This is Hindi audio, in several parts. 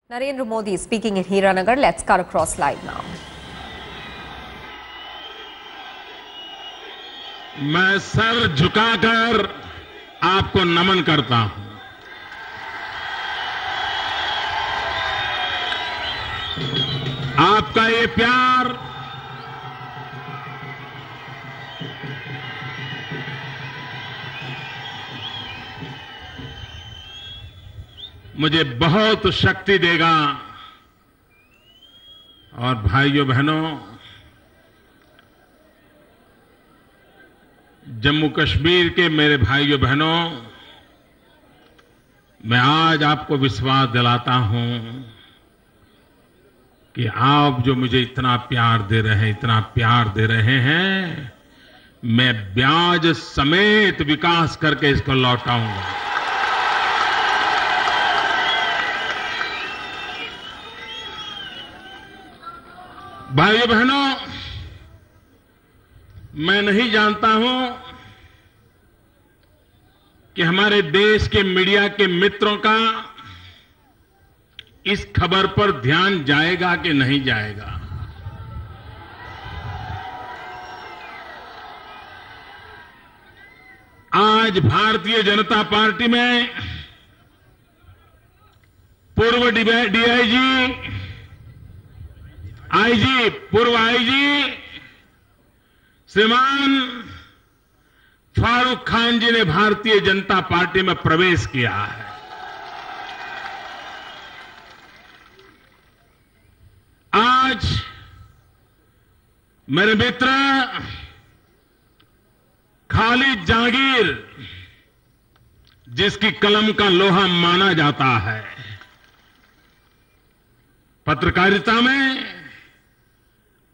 Narendra Modi speaking in Hiranagar. Let's cut across live now. मैं सर झुकाकर आपको नमन करता हूं। आपका ये प्यार मुझे बहुत शक्ति देगा। और भाइयों बहनों, जम्मू कश्मीर के मेरे भाइयों बहनों, मैं आज आपको विश्वास दिलाता हूं कि आप जो मुझे इतना प्यार दे रहे हैं, मैं ब्याज समेत विकास करके इसको लौटाऊंगा। भाइयों बहनों, मैं नहीं जानता हूं कि हमारे देश के मीडिया के मित्रों का इस खबर पर ध्यान जाएगा कि नहीं जाएगा। आज भारतीय जनता पार्टी में पूर्व डीआईजी, आईजी, पूर्व आईजी श्रीमान फारूक खान जी ने भारतीय जनता पार्टी में प्रवेश किया है। आज मेरे मित्र खालिद जहांगीर, जिसकी कलम का लोहा माना जाता है, पत्रकारिता में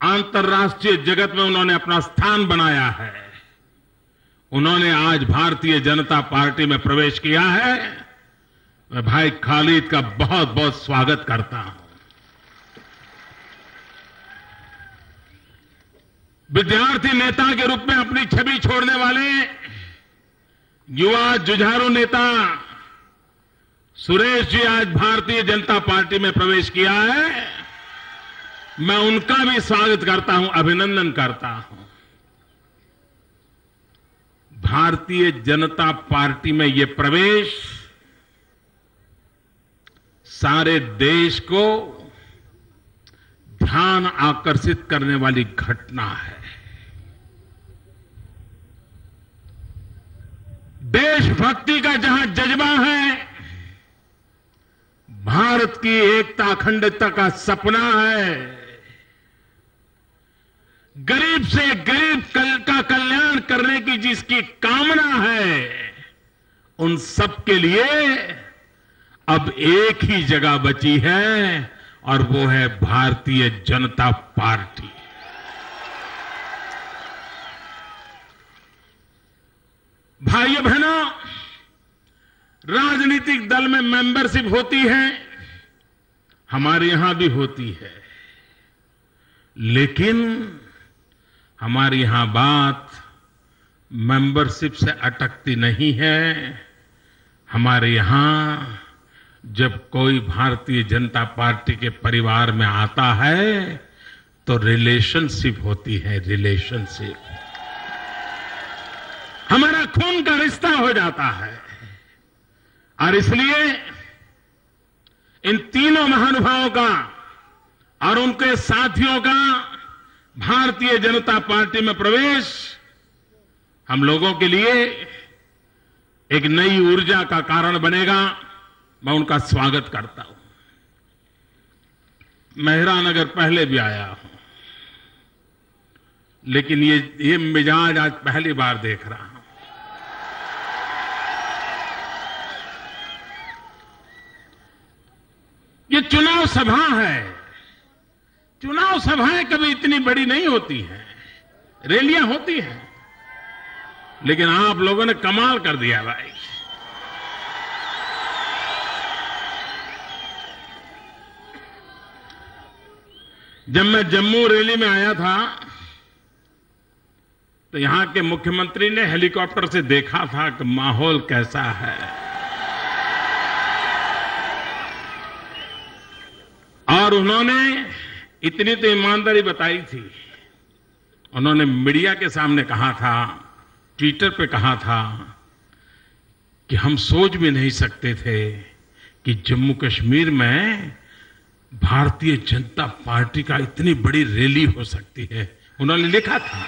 अंतर्राष्ट्रीय जगत में उन्होंने अपना स्थान बनाया है। उन्होंने आज भारतीय जनता पार्टी में प्रवेश किया है। मैं भाई खालिद का बहुत बहुत स्वागत करता हूं। विद्यार्थी नेता के रूप में अपनी छवि छोड़ने वाले युवा जुझारू नेता सुरेश जी आज भारतीय जनता पार्टी में प्रवेश किया है। मैं उनका भी स्वागत करता हूं, अभिनंदन करता हूं। भारतीय जनता पार्टी में ये प्रवेश सारे देश को ध्यान आकर्षित करने वाली घटना है। देशभक्ति का जहां जज्बा है, भारत की एकता अखंडता का सपना है, गरीब से गरीब का कल्याण करने की जिसकी कामना है, उन सब के लिए अब एक ही जगह बची है और वो है भारतीय जनता पार्टी। भाइयों बहनों, राजनीतिक दल में मेंबरशिप होती है, हमारे यहां भी होती है, लेकिन हमारे यहां बात मेंबरशिप से अटकती नहीं है। हमारे यहां जब कोई भारतीय जनता पार्टी के परिवार में आता है तो रिलेशनशिप होती है, रिलेशनशिप। हमारा खून का रिश्ता हो जाता है। और इसलिए इन तीनों महानुभावों का और उनके साथियों का भारतीय जनता पार्टी में प्रवेश हम लोगों के लिए एक नई ऊर्जा का कारण बनेगा। मैं उनका स्वागत करता हूं। मैं हीरानगर पहले भी आया हूं, लेकिन ये मिजाज आज पहली बार देख रहा हूं। ये चुनाव सभा है। चुनाव सभाएं कभी इतनी बड़ी नहीं होती हैं, रैलियां होती हैं, लेकिन आप लोगों ने कमाल कर दिया भाई। जब मैं जम्मू रैली में आया था तो यहां के मुख्यमंत्री ने हेलीकॉप्टर से देखा था कि माहौल कैसा है। और उन्होंने इतनी तो ईमानदारी बताई थी, उन्होंने मीडिया के सामने कहा था, ट्विटर पे कहा था कि हम सोच भी नहीं सकते थे कि जम्मू कश्मीर में भारतीय जनता पार्टी का इतनी बड़ी रैली हो सकती है। उन्होंने लिखा था।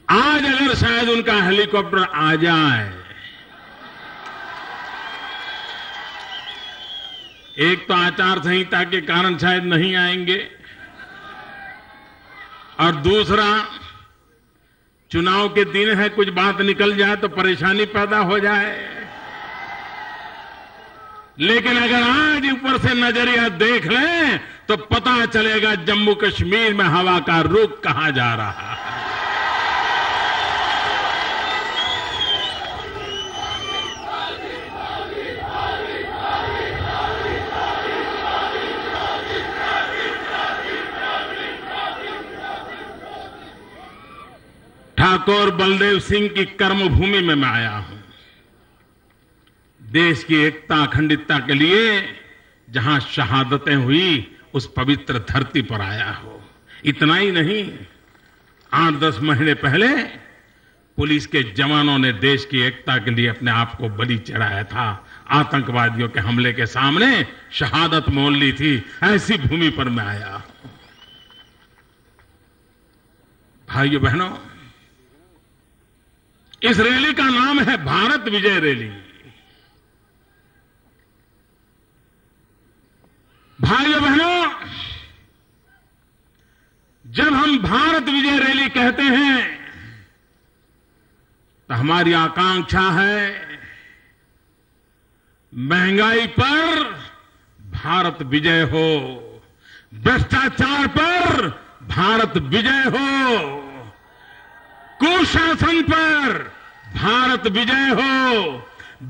आज अगर शायद उनका हेलीकॉप्टर आ जाए, एक तो आचार संहिता के कारण शायद नहीं आएंगे, और दूसरा चुनाव के दिन है, कुछ बात निकल जाए तो परेशानी पैदा हो जाए। लेकिन अगर आज ऊपर से नजरिया देख लें तो पता चलेगा जम्मू कश्मीर में हवा का रुख कहां जा रहा है। ठाकुर बलदेव सिंह की कर्मभूमि में मैं आया हूं, देश की एकता अखंडितता के लिए जहां शहादतें हुई उस पवित्र धरती पर आया हो। इतना ही नहीं, 8-10 महीने पहले पुलिस के जवानों ने देश की एकता के लिए अपने आप को बलि चढ़ाया था, आतंकवादियों के हमले के सामने शहादत मोल ली थी। ऐसी भूमि पर मैं आया। भाइयों बहनों, इस रैली का नाम है भारत विजय रैली। भाइयों बहनों, जब हम भारत विजय रैली कहते हैं तो हमारी आकांक्षा है महंगाई पर भारत विजय हो, भ्रष्टाचार पर भारत विजय हो, कुशासन पर भारत विजय हो,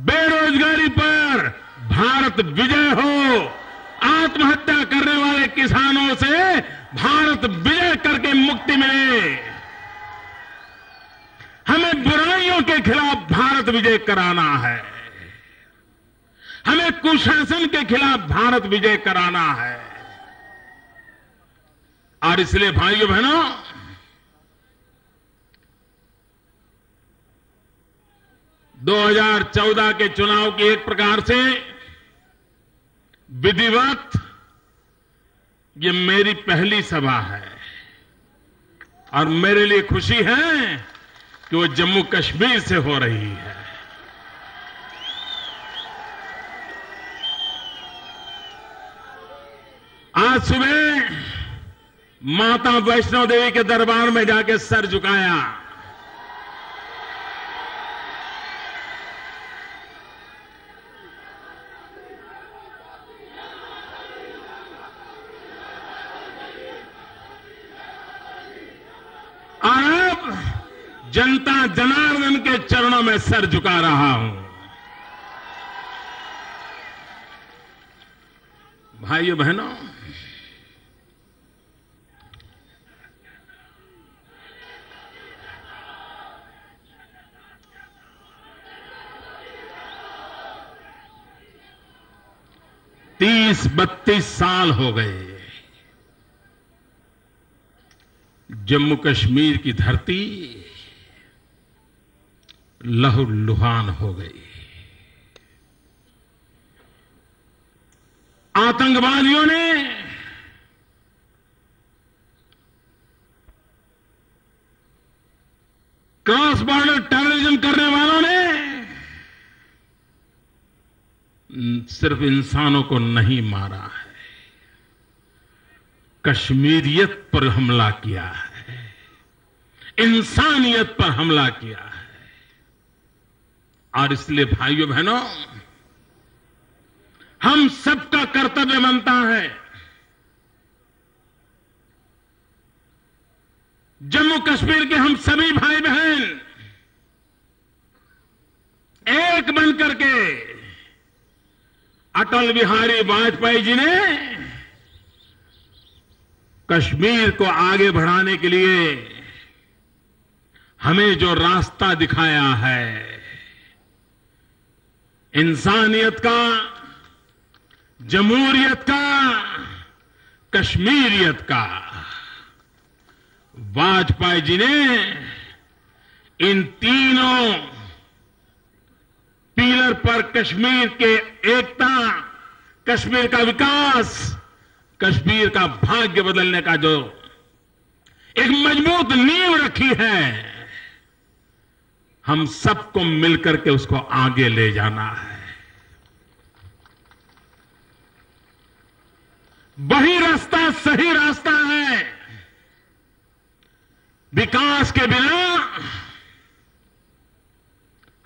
बेरोजगारी पर भारत विजय हो, आत्महत्या करने वाले किसानों से भारत विजय करके मुक्ति मिले। हमें बुराइयों के खिलाफ भारत विजय कराना है, हमें कुशासन के खिलाफ भारत विजय कराना है। और इसलिए भाइयों बहनों, दो 2014 के चुनाव की एक प्रकार से विधिवत ये मेरी पहली सभा है, और मेरे लिए खुशी है कि वो जम्मू कश्मीर से हो रही है। आज सुबह माता वैष्णो देवी के दरबार में जाके सर झुकाया। और अब जनता जनार्दन के चरणों में सर झुका रहा हूं। भाइयों बहनों, तीस 32 साल हो गए जम्मू कश्मीर की धरती लहूलुहान हो गई। आतंकवादियों ने क्रॉस बॉर्डर टेररिज्म करने वालों ने सिर्फ इंसानों को नहीं मारा है, कश्मीरियत पर हमला किया है, इंसानियत पर हमला किया है। और इसलिए भाइयों बहनों, हम सबका कर्तव्य बनता है जम्मू कश्मीर के हम सभी भाई बहन एक बनकर के अटल बिहारी वाजपेयी जी ने कश्मीर को आगे बढ़ाने के लिए हमें जो रास्ता दिखाया है, इंसानियत का, जमहूरियत का, कश्मीरियत का। वाजपेयी जी ने इन तीनों पिलर पर कश्मीर के एकता, कश्मीर का विकास, कश्मीर का भाग्य बदलने का जो एक मजबूत नींव रखी है, हम सबको मिलकर के उसको आगे ले जाना है। वही रास्ता सही रास्ता है। विकास के बिना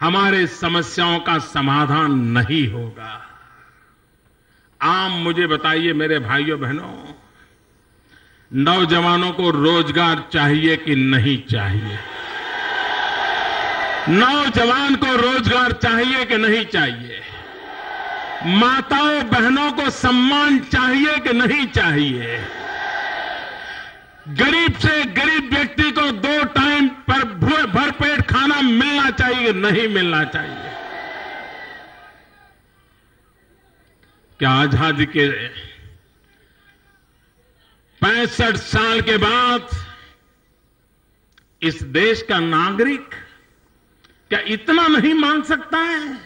हमारे समस्याओं का समाधान नहीं होगा। आप मुझे बताइए मेरे भाइयों बहनों, नौजवानों को रोजगार चाहिए कि नहीं चाहिए? नौजवान को रोजगार चाहिए कि नहीं चाहिए? माताओं बहनों को सम्मान चाहिए कि नहीं चाहिए? गरीब से गरीब व्यक्ति को 2 टाइम पर भरपेट खाना मिलना चाहिए, नहीं मिलना चाहिए? क्या आजादी के 65 साल के बाद इस देश का नागरिक क्या इतना नहीं मांग सकता है?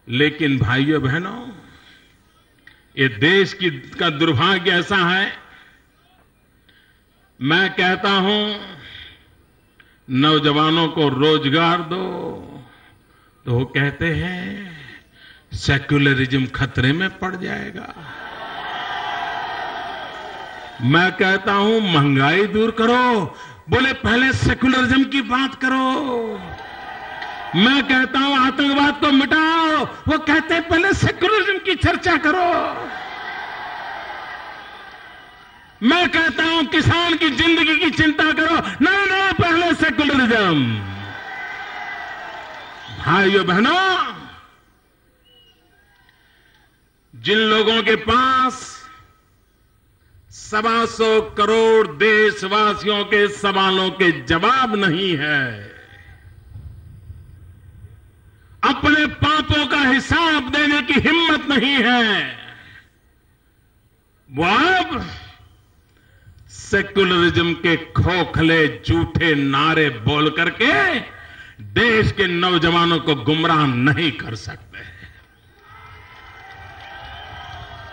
लेकिन भाइयों बहनों, ये देश का दुर्भाग्य ऐसा है, मैं कहता हूं नौजवानों को रोजगार दो तो वो कहते हैं सेक्युलरिज्म खतरे में पड़ जाएगा। मैं कहता हूं महंगाई दूर करो, बोले पहले सेक्युलरिज्म की बात करो। मैं कहता हूं आतंकवाद को मिटाओ, वो कहते हैं पहले सेक्युलरिज्म की चर्चा करो। मैं कहता हूं किसान की जिंदगी की चिंता करो, नहीं नहीं पहले सेक्युलरिज्म। भाइयों बहनों, जिन लोगों के पास 125 करोड़ देशवासियों के सवालों के जवाब नहीं है, अपने पापों का हिसाब देने की हिम्मत नहीं है, वो अब सेक्युलरिज्म के खोखले झूठे नारे बोल करके देश के नौजवानों को गुमराह नहीं कर सकते।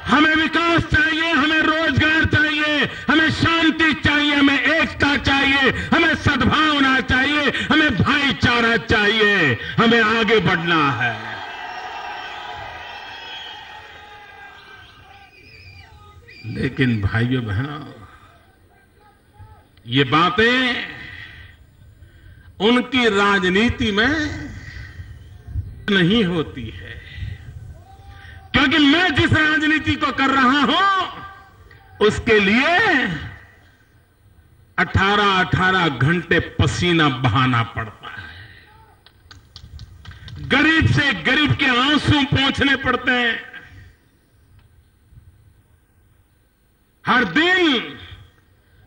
हमें विकास चाहिए, हमें रोजगार चाहिए, हमें शांति चाहिए, हमें एकता चाहिए, हमें सद्भावना चाहिए, हमें भाईचारा चाहिए, हमें आगे बढ़ना है। लेकिन भाइयों बहनों, ये बातें उनकी राजनीति में नहीं होती है, क्योंकि मैं जिस राजनीति को कर रहा हूं उसके लिए 18-18 घंटे पसीना बहाना पड़ता है, गरीब से गरीब के आंसू पोंछने पड़ते हैं, हर दिन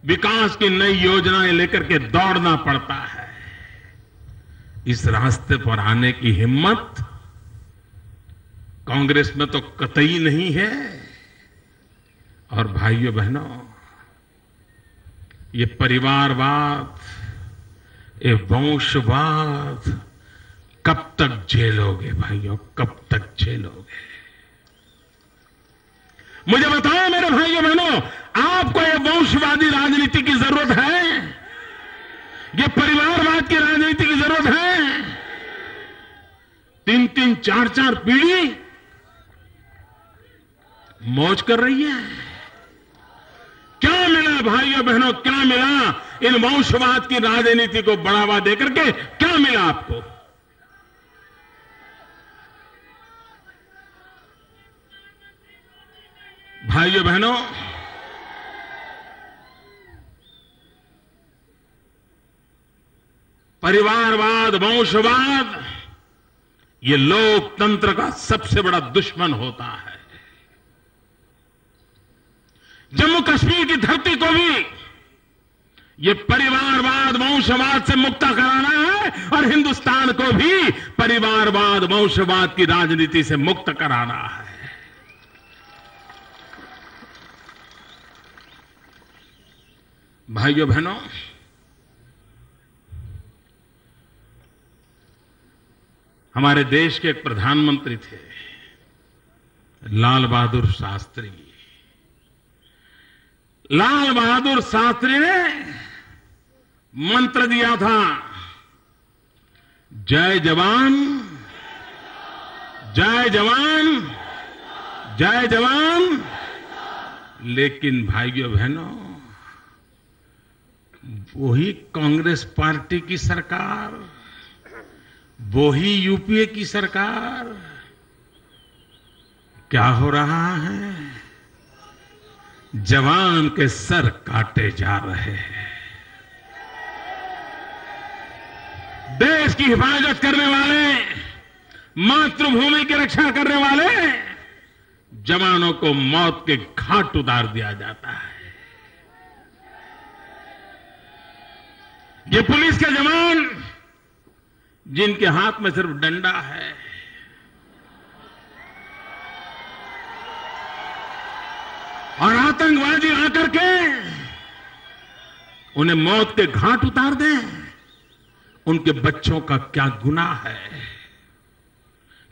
विकास की नई योजनाएं लेकर के दौड़ना पड़ता है। इस रास्ते पर आने की हिम्मत कांग्रेस में तो कतई नहीं है। और भाइयों बहनों, ये परिवारवाद, ये वंशवाद कब तक झेलोगे भाइयों, कब तक झेलोगे? मुझे बताओ मेरे भाइयों बहनों, आपको ये वंशवादी राजनीति की जरूरत है? ये परिवारवाद की राजनीति की जरूरत है? 3-3, 4-4 पीढ़ी मौज कर रही है। क्या मिला भाइयों बहनों, क्या मिला इन वंशवाद की राजनीति को बढ़ावा देकर के? क्या मिला आपको? भाइयों बहनों, परिवारवाद, वंशवाद ये लोकतंत्र का सबसे बड़ा दुश्मन होता है। जम्मू कश्मीर की धरती को भी ये परिवारवाद, वंशवाद से मुक्त कराना है और हिंदुस्तान को भी परिवारवाद, वंशवाद की राजनीति से मुक्त कराना है। भाइयों बहनों, हमारे देश के एक प्रधानमंत्री थे, लाल बहादुर शास्त्री। लाल बहादुर शास्त्री ने मंत्र दिया था, जय जवान, जय जवान, जय जवान। लेकिन भाइयों बहनों, वही कांग्रेस पार्टी की सरकार, वही यूपीए की सरकार, क्या हो रहा है? जवान के सर काटे जा रहे हैं। देश की हिफाजत करने वाले, मातृभूमि की रक्षा करने वाले जवानों को मौत के घाट उतार दिया जाता है। ये पुलिस के जवान जिनके हाथ में सिर्फ डंडा है, और आतंकवादी आकर के उन्हें मौत के घाट उतार दें, उनके बच्चों का क्या गुनाह है?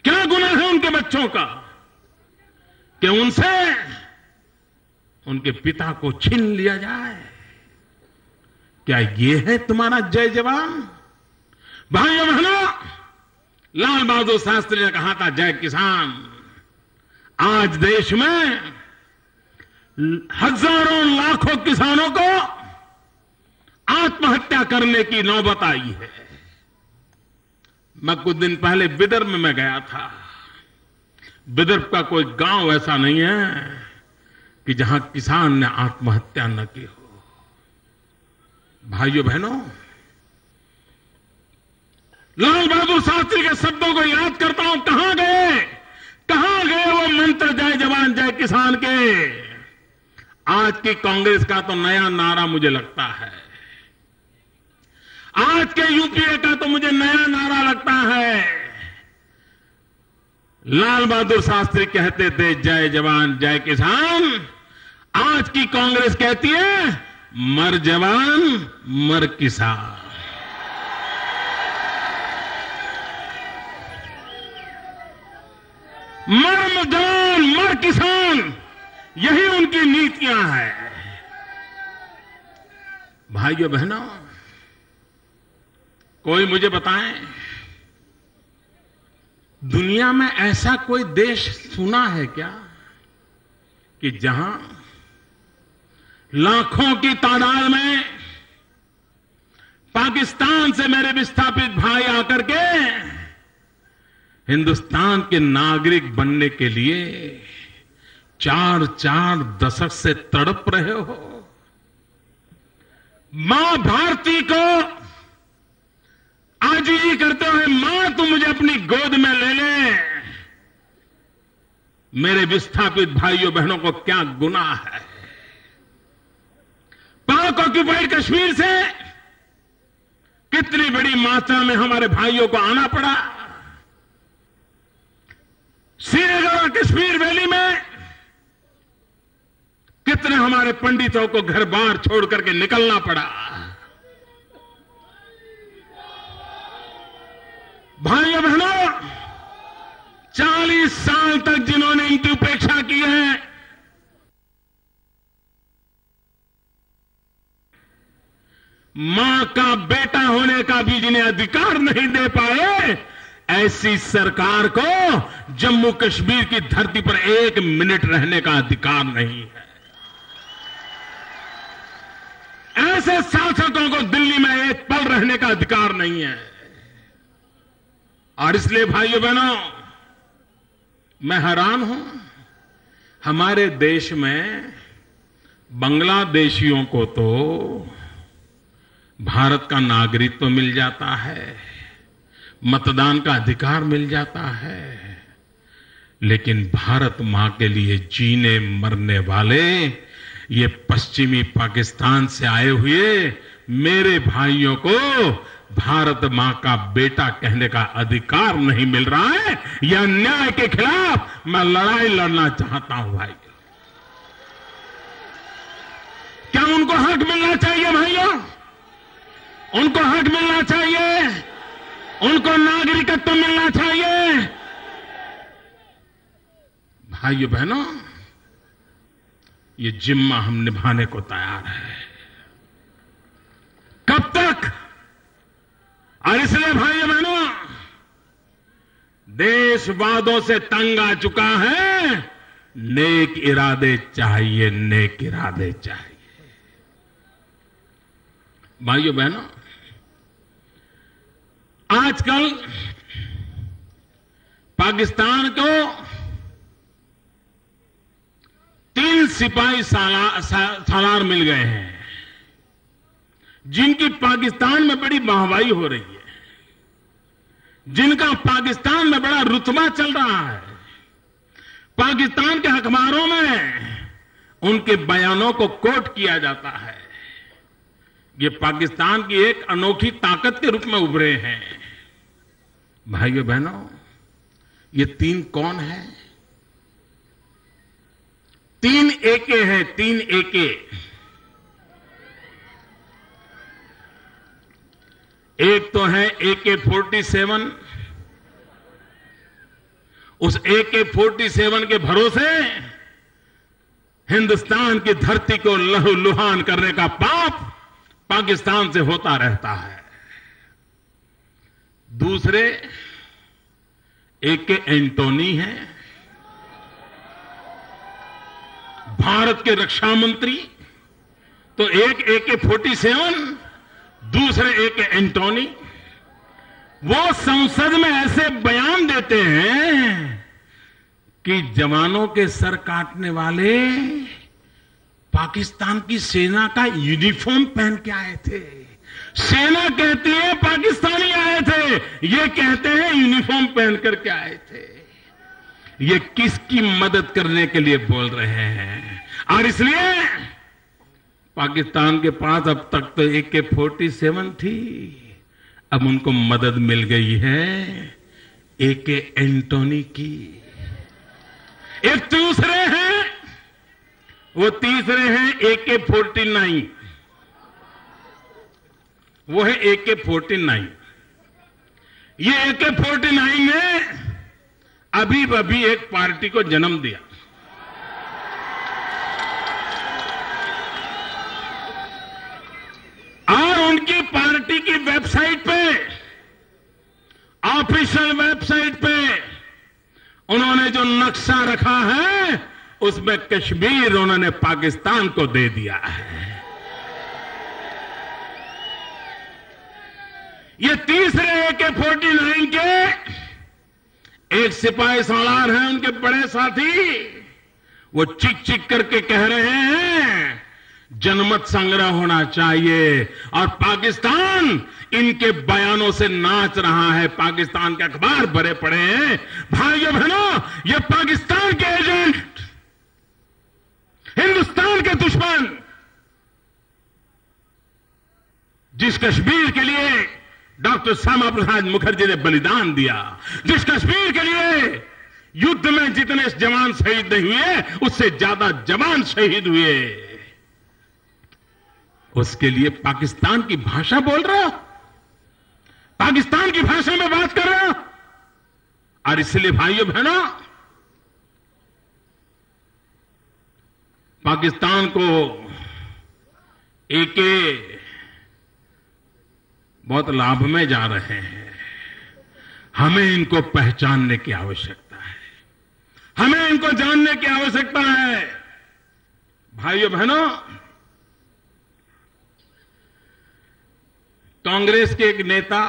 क्या गुनाह है उनके बच्चों का कि उनसे उनके पिता को छीन लिया जाए? क्या ये है तुम्हारा जय जवान? भाइयों बहनों, लाल बहादुर शास्त्री ने कहा था जय किसान। आज देश में हजारों लाखों किसानों को आत्महत्या करने की नौबत आई है। मैं कुछ दिन पहले विदर्भ में मैं गया था। विदर्भ का कोई गांव ऐसा नहीं है कि जहां किसान ने आत्महत्या न की हो। भाइयों बहनों, लाल बहादुर शास्त्री के शब्दों को याद करता हूं। कहां गए वो मंत्र जय जवान जय किसान के? आज की कांग्रेस का तो नया नारा मुझे लगता है, आज के यूपीए का तो मुझे नया नारा लगता है। लाल बहादुर शास्त्री कहते थे जय जवान जय किसान, आज की कांग्रेस कहती है मर जवान मर किसान। मर जवान मर किसान, यही उनकी नीतियां हैं। भाइयों बहनों, कोई मुझे बताएं, दुनिया में ऐसा कोई देश सुना है क्या कि जहां लाखों की तादाद में पाकिस्तान से मेरे विस्थापित भाई आकर के हिंदुस्तान के नागरिक बनने के लिए 4-4 दशक से तड़प रहे हो? मां भारती को आजीजी करते हुए, मां तू मुझे अपनी गोद में ले ले। मेरे विस्थापित भाइयों बहनों को क्या गुनाह है? पाक ऑक्युपाइड कश्मीर से कितनी बड़ी मात्रा में हमारे भाइयों को आना पड़ा। श्रीनगर और कश्मीर वैली में कितने हमारे पंडितों को घर बार छोड़ करके निकलना पड़ा। भाइयों बहनों, 40 साल तक जिन्होंने इनकी उपेक्षा की है, मां का बेटा होने का भी जिन्हें अधिकार नहीं दे पाए, ऐसी सरकार को जम्मू कश्मीर की धरती पर 1 मिनट रहने का अधिकार नहीं है। ऐसे शासकों को दिल्ली में एक पल रहने का अधिकार नहीं है। और इसलिए भाइयों बहनों, मैं हैरान हूं, हमारे देश में बांग्लादेशियों को तो भारत का नागरिकत्व मिल जाता है, मतदान का अधिकार मिल जाता है, लेकिन भारत मां के लिए जीने मरने वाले ये पश्चिमी पाकिस्तान से आए हुए मेरे भाइयों को भारत मां का बेटा कहने का अधिकार नहीं मिल रहा है। यह अन्याय के खिलाफ मैं लड़ाई लड़ना चाहता हूं भाई। क्या उनको हक मिलना चाहिए भाइयों? उनको हक मिलना चाहिए, उनको नागरिकत्व मिलना चाहिए। भाइयों बहनों, ये जिम्मा हम निभाने को तैयार है। कब तक? और इसलिए भाइयों बहनों, देश वादों से तंग आ चुका है। नेक इरादे चाहिए, नेक इरादे चाहिए। भाइयों बहनों, आजकल पाकिस्तान को 3 सिपाही सालार मिल गए हैं, जिनकी पाकिस्तान में बड़ी वाहवाही हो रही है, जिनका पाकिस्तान में बड़ा रुतबा चल रहा है। पाकिस्तान के अखबारों में उनके बयानों को कोट किया जाता है। ये पाकिस्तान की एक अनोखी ताकत के रूप में उभरे हैं। भाइयों बहनों, ये 3 कौन है? 3 एके हैं, 3 एके। एक तो है AK-47। उस AK-47 के भरोसे हिंदुस्तान की धरती को लहूलुहान करने का पाप पाकिस्तान से होता रहता है। दूसरे AK एंटोनी हैं, भारत के रक्षा मंत्री। तो एक AK-47, दूसरे AK एंटोनी। वो संसद में ऐसे बयान देते हैं कि जवानों के सर काटने वाले पाकिस्तान की सेना का यूनिफॉर्म पहन के आए थे। सेना कहती है पाकिस्तानी आए थे, ये कहते हैं यूनिफॉर्म पहन करके आए थे। ये किसकी मदद करने के लिए बोल रहे हैं? और इसलिए पाकिस्तान के पास अब तक तो AK-47 थी, अब उनको मदद मिल गई है AK एंटोनी की। एक दूसरे हैं, वो तीसरे हैं AK-49। वो है AK-49। ये AK-49 ने अभी एक पार्टी को जन्म दिया। और उनकी पार्टी की वेबसाइट पे, ऑफिशियल वेबसाइट पे उन्होंने जो नक्शा रखा है, उसमें कश्मीर उन्होंने पाकिस्तान को दे दिया है। ये तीसरे AK-49 के एक सिपाही सालार हैं, उनके बड़े साथी। वो चिक चिक करके कह रहे हैं जनमत संग्रह होना चाहिए, और पाकिस्तान इनके बयानों से नाच रहा है। पाकिस्तान के अखबार भरे पड़े हैं। भाइयों बहनों, ये पाकिस्तान के एजेंट, हिंदुस्तान के दुश्मन, जिस कश्मीर के लिए डॉक्टर श्यामा प्रसाद मुखर्जी ने बलिदान दिया, जिस कश्मीर के लिए युद्ध में जितने जवान शहीद नहीं हुए, उससे ज्यादा जवान शहीद हुए, उसके लिए पाकिस्तान की भाषा बोल रहा, पाकिस्तान की भाषा में बात कर रहा। और इसलिए भाइयों बहनों, पाकिस्तान को AK बहुत लाभ में जा रहे हैं। हमें इनको पहचानने की आवश्यकता है, हमें इनको जानने की आवश्यकता है। भाइयों बहनों, कांग्रेस के एक नेता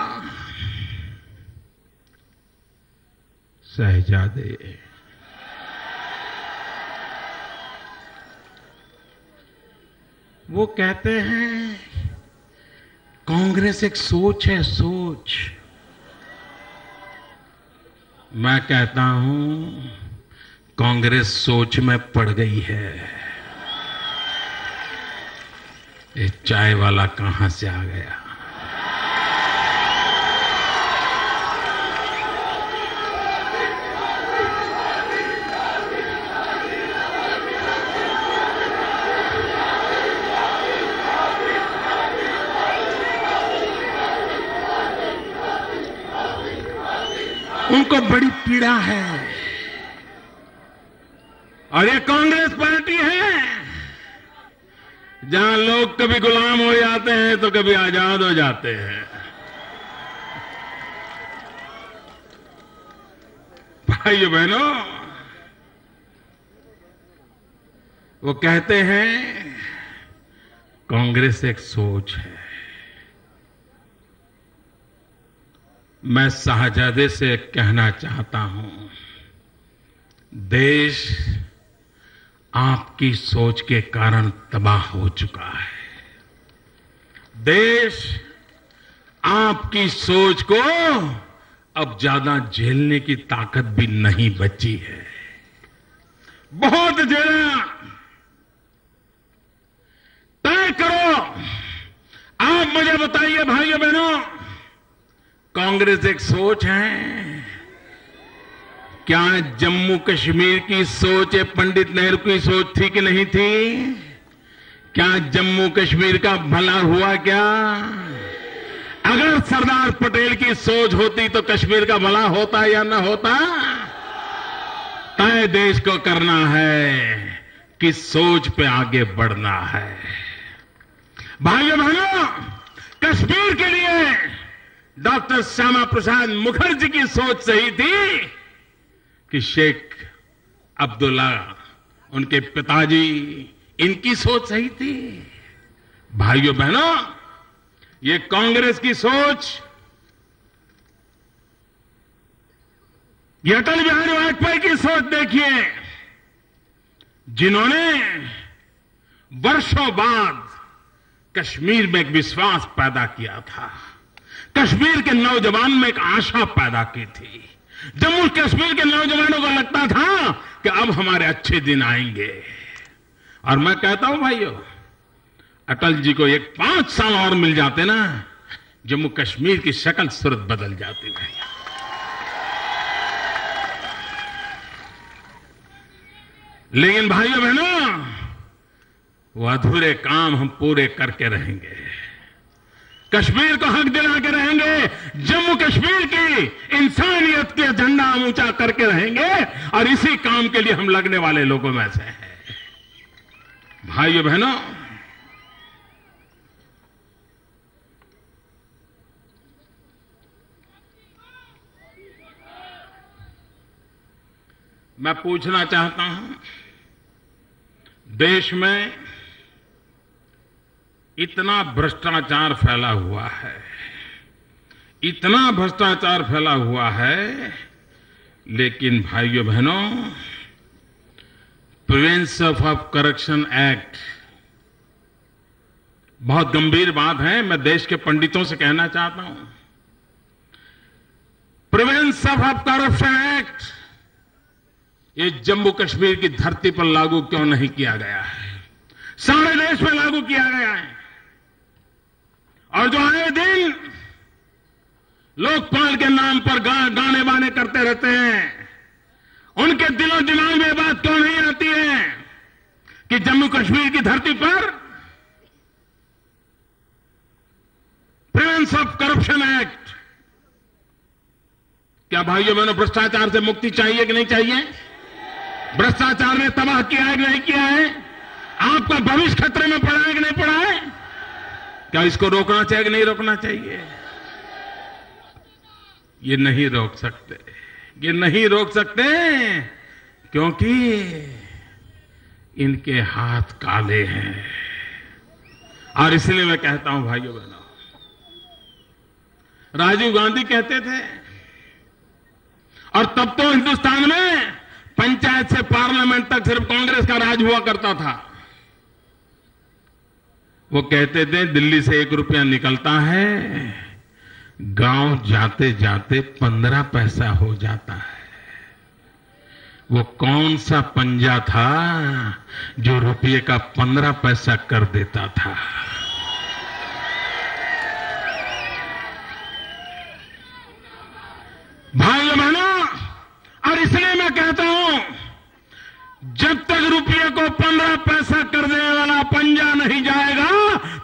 शहजादे, वो कहते हैं कांग्रेस एक सोच है, सोच। मैं कहता हूं कांग्रेस सोच में पड़ गई है। ये चाय वाला कहां से आ गया? को बड़ी पीड़ा है। और ये कांग्रेस पार्टी है जहां लोग कभी गुलाम हो जाते हैं तो कभी आजाद हो जाते हैं। भाइयों बहनों, वो कहते हैं कांग्रेस एक सोच है। मैं शाहजादे से कहना चाहता हूं, देश आपकी सोच के कारण तबाह हो चुका है। देश आपकी सोच को अब ज्यादा झेलने की ताकत भी नहीं बची है। बहुत झेला, तय करो। आप मुझे बताइए भाइयों बहनों, कांग्रेस एक सोच है। क्या जम्मू कश्मीर की सोच पंडित नेहरू की सोच थी कि नहीं थी? क्या जम्मू कश्मीर का भला हुआ क्या? अगर सरदार पटेल की सोच होती तो कश्मीर का भला होता या ना होता? तय देश को करना है कि सोच पे आगे बढ़ना है। भाइयों बहनों, कश्मीर के लिए डॉक्टर श्यामा प्रसाद मुखर्जी की सोच सही थी कि शेख अब्दुल्ला, उनके पिताजी, इनकी सोच सही थी। भाइयों बहनों, ये कांग्रेस की सोच, ये अटल बिहारी वाजपेयी की सोच देखिए, जिन्होंने वर्षों बाद कश्मीर में एक विश्वास पैदा किया था, कश्मीर के नौजवान में एक आशा पैदा की थी। जम्मू कश्मीर के नौजवानों को लगता था कि अब हमारे अच्छे दिन आएंगे। और मैं कहता हूं भाइयों, अटल जी को एक 5 साल और मिल जाते ना, जम्मू कश्मीर की शक्ल सूरत बदल जाती थी। लेकिन भाइयों बहनों, वो अधूरे काम हम पूरे करके रहेंगे। कश्मीर को हक दिला के रहेंगे। जम्मू कश्मीर की इंसानियत के झंडा हम ऊंचा करके रहेंगे और इसी काम के लिए हम लगने वाले लोगों में से हैं। भाइयों बहनों, मैं पूछना चाहता हूं, देश में इतना भ्रष्टाचार फैला हुआ है, इतना भ्रष्टाचार फैला हुआ है, लेकिन भाइयों बहनों, प्रिवेंशन ऑफ करप्शन एक्ट बहुत गंभीर बात है। मैं देश के पंडितों से कहना चाहता हूं, प्रिवेंशन ऑफ करप्शन एक्ट ये जम्मू कश्मीर की धरती पर लागू क्यों नहीं किया गया है? सारे देश में लागू किया गया है। और जो आए दिन लोकपाल के नाम पर गाने बाने करते रहते हैं, उनके दिलो दिमाग में बात क्यों नहीं आती है कि जम्मू कश्मीर की धरती पर प्रिवेंशन ऑफ करप्शन एक्ट, क्या भाइयों बहनों भ्रष्टाचार से मुक्ति चाहिए कि नहीं चाहिए? भ्रष्टाचार ने तबाह किया है कि नहीं किया है? आपका भविष्य खतरे में पड़ा है कि नहीं पड़ा है? क्या इसको रोकना चाहिए कि नहीं रोकना चाहिए? ये नहीं रोक सकते, ये नहीं रोक सकते, क्योंकि इनके हाथ काले हैं। और इसलिए मैं कहता हूं भाइयों बहनों, राजीव गांधी कहते थे, और तब तो हिंदुस्तान में पंचायत से पार्लियामेंट तक सिर्फ कांग्रेस का राज हुआ करता था। वो कहते थे, दिल्ली से 1 रुपया निकलता है, गांव जाते जाते 15 पैसा हो जाता है। वो कौन सा पंजा था जो रुपये का 15 पैसा कर देता था? भाइयों बहनों, और इसलिए मैं कहता हूं, जब तक रुपये को 15 पैसा कर देने वाला पंजा नहीं जाएगा,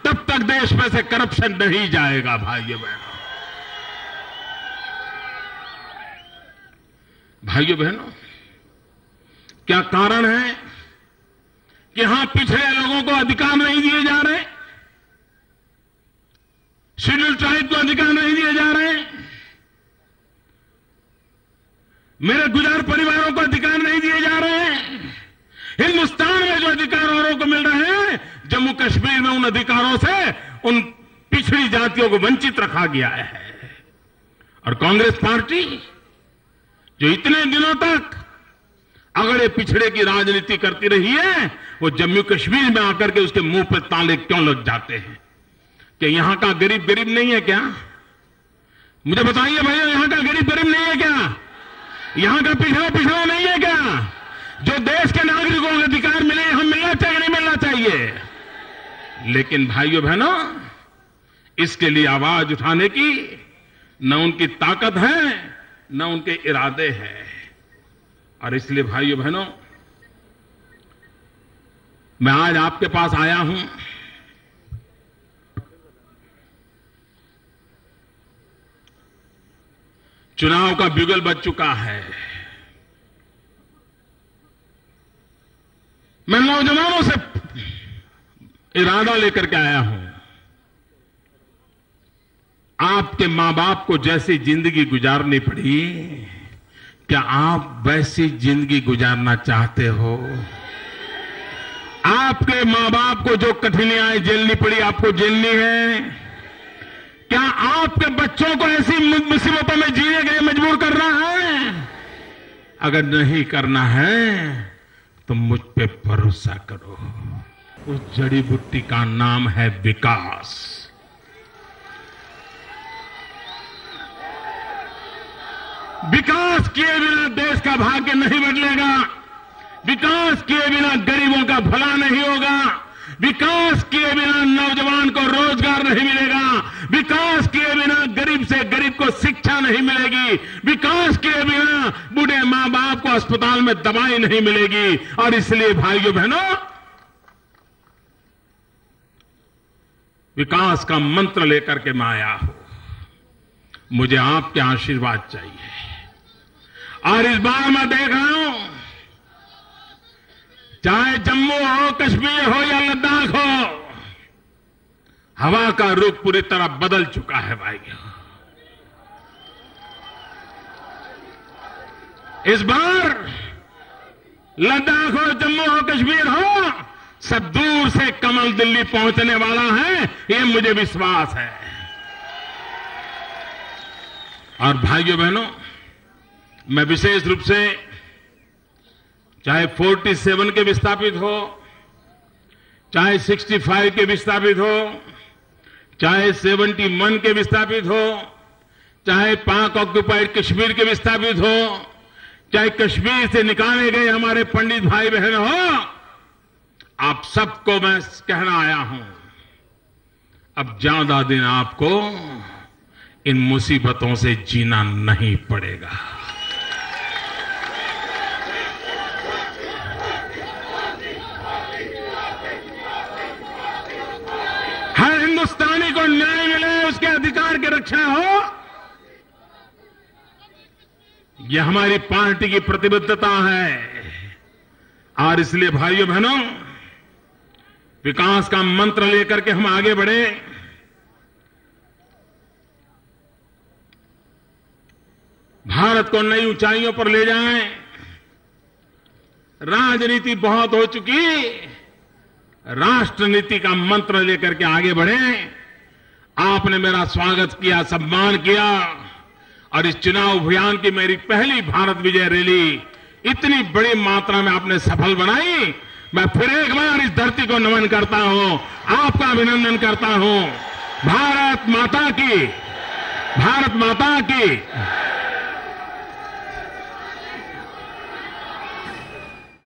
तब तक देश में से करप्शन नहीं जाएगा। भाइयों बहनों, भाइयों बहनों, क्या कारण है कि यहां पिछड़े लोगों को अधिकार नहीं दिए जा रहे? शेड्यूल ट्राइब को अधिकार नहीं दिए जा रहे? मेरे गुजर परिवारों को अधिकार नहीं दिए जा रहे हैं? हिंदुस्तान में जो अधिकार औरों को मिल रहे हैं, जम्मू कश्मीर में उन अधिकारों से उन पिछड़ी जातियों को वंचित रखा गया है। और कांग्रेस पार्टी जो इतने दिनों तक अगड़े पिछड़े की राजनीति करती रही है, वो जम्मू कश्मीर में आकर के उसके मुंह पर ताले क्यों लग जाते हैं? कि यहां का गरीब गरीब नहीं है क्या? मुझे बताइए भैया, यहां का गरीब गरीब नहीं है क्या? यहां का पिछड़ा पिछड़ा नहीं है क्या? जो देश के नागरिकों को अधिकार मिले, हम मिलना चाहिए नहीं मिलना चाहिए? लेकिन भाइयों बहनों, इसके लिए आवाज उठाने की न उनकी ताकत है, न उनके इरादे हैं। और इसलिए भाइयों बहनों, मैं आज आपके पास आया हूं चुनाव का ब्यूगल बज चुका है। मैं नौजवानों से इरादा लेकर के आया हूं। आपके मां बाप को जैसी जिंदगी गुजारनी पड़ी, क्या आप वैसी जिंदगी गुजारना चाहते हो? आपके मां बाप को जो कठिनाइयां झेलनी पड़ी, आपको झेलनी है? क्या आपके बच्चों को ऐसी मुसीबतों में जीने के लिए मजबूर करना है? अगर नहीं करना है तो मुझ पे भरोसा करो। उस जड़ी बूटी का नाम है विकास। विकास किए बिना देश का भाग्य नहीं बदलेगा। विकास किए बिना गरीबों का भला नहीं होगा। विकास किए बिना नौजवान को रोजगार नहीं मिलेगा। विकास किए बिना गरीब से गरीब को शिक्षा नहीं मिलेगी। विकास किए बिना बूढ़े मां बाप को अस्पताल में दवाई नहीं मिलेगी। और इसलिए भाइयों बहनों, विकास का मंत्र लेकर के मैं आया हूं। मुझे आपके आशीर्वाद चाहिए। और इस बार मैं देख रहा हूं, चाहे जम्मू हो, कश्मीर हो या लद्दाख हो, हवा का रुख पूरी तरह बदल चुका है भाइयों। इस बार लद्दाख हो, जम्मू हो, कश्मीर हो, सब दूर से कमल दिल्ली पहुंचने वाला है, ये मुझे विश्वास है। और भाइयों बहनों, मैं विशेष रूप से चाहे 47 के विस्थापित हो, चाहे 65 के विस्थापित हो, चाहे 71 के विस्थापित हो, चाहे पाक ऑक्युपाइड कश्मीर के विस्थापित हो, चाहे कश्मीर से निकाले गए हमारे पंडित भाई बहन हो, आप सबको मैं कहना आया हूं, अब ज्यादा दिन आपको इन मुसीबतों से जीना नहीं पड़ेगा। हर हिंदुस्तानी को न्याय मिले, उसके अधिकार की रक्षा हो, यह हमारी पार्टी की प्रतिबद्धता है। और इसलिए भाइयों बहनों, विकास का मंत्र लेकर के हम आगे बढ़े। भारत को नई ऊंचाइयों पर ले जाएं। राजनीति बहुत हो चुकी, राष्ट्र नीति का मंत्र लेकर के आगे बढ़े। आपने मेरा स्वागत किया, सम्मान किया, और इस चुनाव अभियान की मेरी पहली भारत विजय रैली इतनी बड़ी मात्रा में आपने सफल बनाई। मैं फिर एक बार इस धरती को नमन करता हूं, आपका अभिनंदन करता हूं। भारत माता की, भारत माता की।